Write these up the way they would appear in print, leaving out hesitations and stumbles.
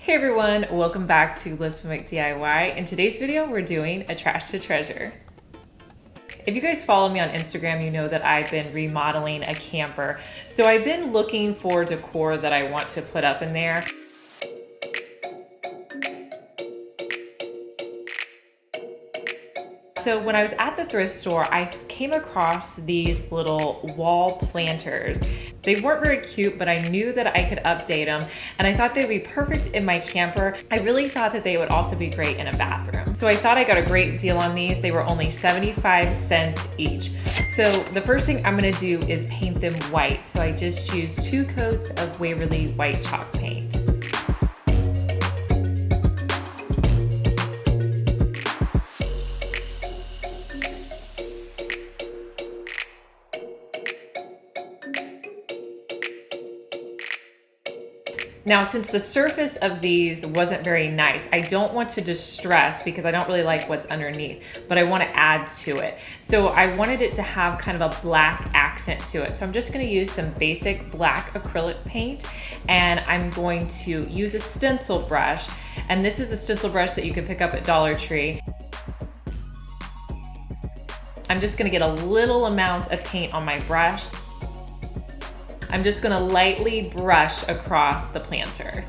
Hey everyone, welcome back to lizfenwickdiy. In today's video, we're doing a trash to treasure. If you guys follow me on Instagram, you know that I've been remodeling a camper. So I've been looking for decor that I want to put up in there. So when I was at the thrift store, I came across these little wall planters. They weren't very cute, but I knew that I could update them, and I thought they'd be perfect in my camper. I really thought that they would also be great in a bathroom. So I thought I got a great deal on these. They were only 75 cents each. So the first thing I'm gonna do is paint them white. So I just used 2 coats of Waverly white chalk paint. Now, since the surface of these wasn't very nice, I don't want to distress because I don't really like what's underneath, but I want to add to it. So I wanted it to have kind of a black accent to it. So I'm just going to use some basic black acrylic paint, and I'm going to use a stencil brush. And this is a stencil brush that you can pick up at Dollar Tree. I'm just going to get a little amount of paint on my brush. I'm just gonna lightly brush across the planter.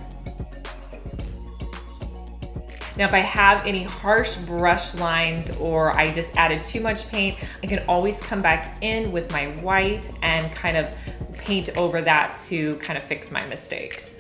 Now, if I have any harsh brush lines or I just added too much paint, I can always come back in with my white and kind of paint over that to kind of fix my mistakes.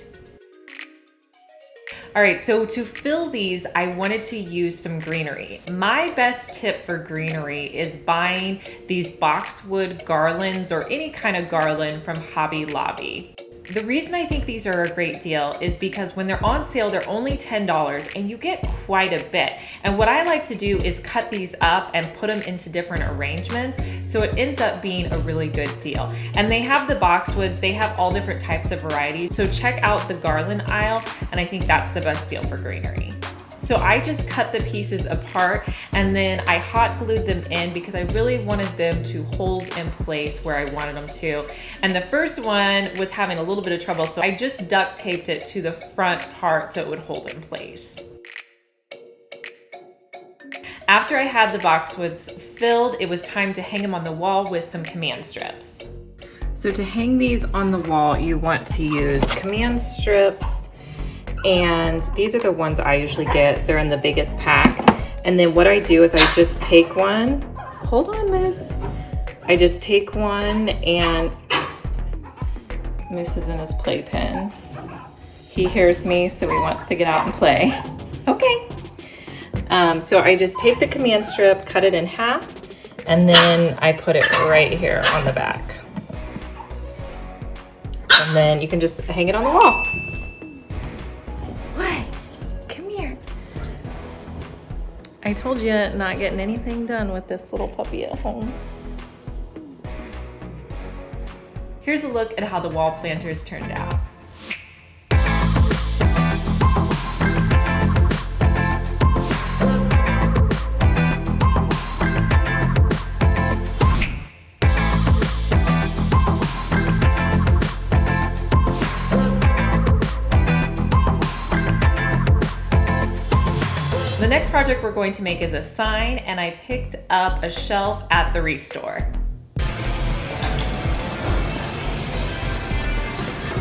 All right, so to fill these, I wanted to use some greenery. My best tip for greenery is buying these boxwood garlands or any kind of garland from Hobby Lobby. The reason I think these are a great deal is because when they're on sale, they're only $10 and you get quite a bit. And what I like to do is cut these up and put them into different arrangements, so it ends up being a really good deal. And they have the boxwoods, they have all different types of varieties. So check out the garland aisle, and I think that's the best deal for greenery. So I just cut the pieces apart and then I hot glued them in because I really wanted them to hold in place where I wanted them to. And the first one was having a little bit of trouble, so I just duct taped it to the front part so it would hold in place. After I had the boxwoods filled, it was time to hang them on the wall with some command strips. So to hang these on the wall, you want to use command strips. And these are the ones I usually get. They're in the biggest pack. And then what I do is I just take one. Hold on, Moose. I just take one, and Moose is in his playpen. He hears me, so he wants to get out and play. Okay. So I just take the command strip, cut it in half, and then I put it right here on the back. And then you can just hang it on the wall. I told you, not getting anything done with this little puppy at home. Here's a look at how the wall planters turned out. The next project we're going to make is a sign, and I picked up a shelf at the Restore.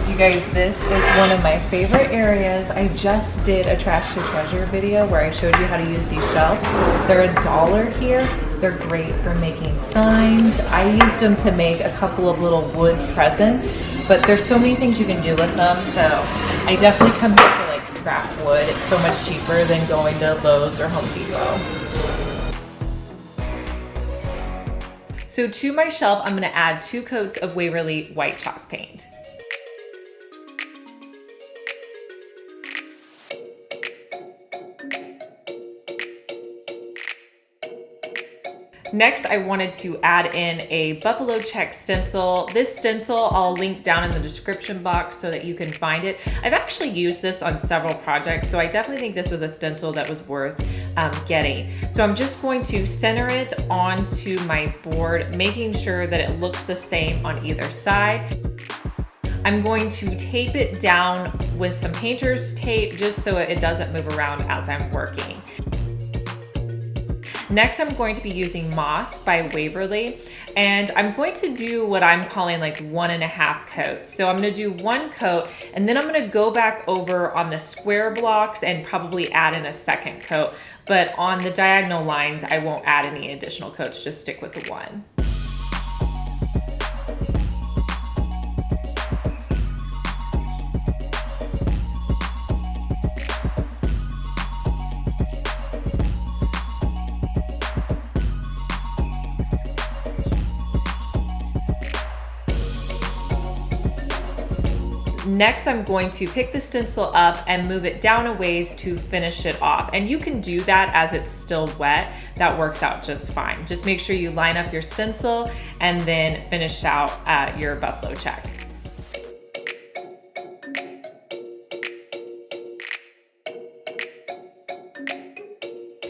You guys, this is one of my favorite areas. I just did a trash to treasure video where I showed you how to use these shelves. They're $1 here. They're great for making signs. I used them to make a couple of little wood presents, but there's so many things you can do with them. So I definitely come here for like scrap wood. It's so much cheaper than going to Lowe's or Home Depot. So to my shelf, I'm gonna add 2 coats of Waverly white chalk paint. Next, I wanted to add in a buffalo check stencil. This stencil I'll link down in the description box so that you can find it. I've actually used this on several projects, so I definitely think this was a stencil that was worth getting. So I'm just going to center it onto my board, making sure that it looks the same on either side. I'm going to tape it down with some painter's tape just so it doesn't move around as I'm working. Next, I'm going to be using Moss by Waverly, and I'm going to do what I'm calling like 1.5 coats. So I'm gonna do 1 coat, and then I'm gonna go back over on the square blocks and probably add in a 2nd coat. But on the diagonal lines, I won't add any additional coats, just stick with the 1. Next, I'm going to pick the stencil up and move it down a ways to finish it off. And you can do that as it's still wet. That works out just fine. Just make sure you line up your stencil and then finish out your buffalo check.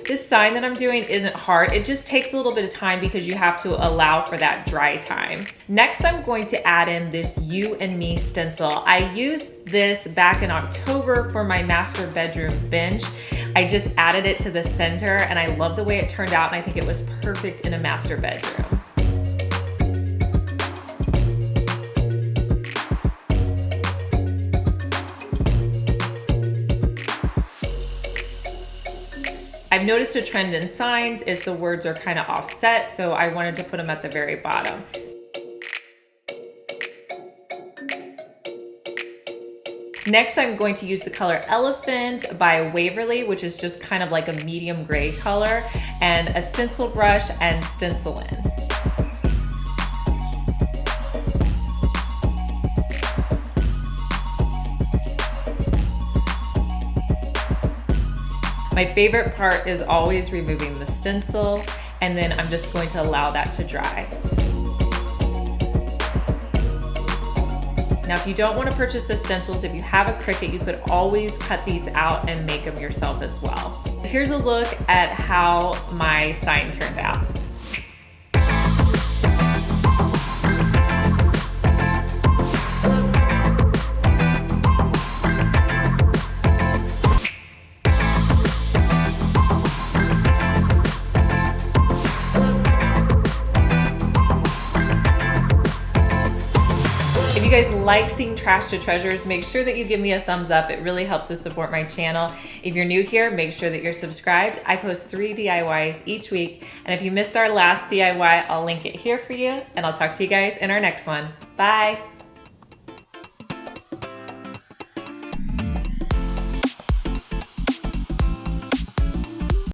This sign that I'm doing isn't hard. It just takes a little bit of time because you have to allow for that dry time. Next, I'm going to add in this You and Me stencil. I used this back in October for my master bedroom bench. I just added it to the center and I love the way it turned out, and I think it was perfect in a master bedroom. I've noticed a trend in signs is the words are kind of offset, so I wanted to put them at the very bottom. Next, I'm going to use the color Elephant by Waverly, which is just kind of like a medium gray color, and a stencil brush and stencil in. My favorite part is always removing the stencil, and then I'm just going to allow that to dry. Now, if you don't want to purchase the stencils, if you have a Cricut, you could always cut these out and make them yourself as well. Here's a look at how my sign turned out. If you guys like seeing Trash to Treasures, make sure that you give me a thumbs up. It really helps to support my channel. If you're new here, make sure that you're subscribed. I post 3 DIYs each week, and if you missed our last DIY, I'll link it here for you, and I'll talk to you guys in our next one. Bye.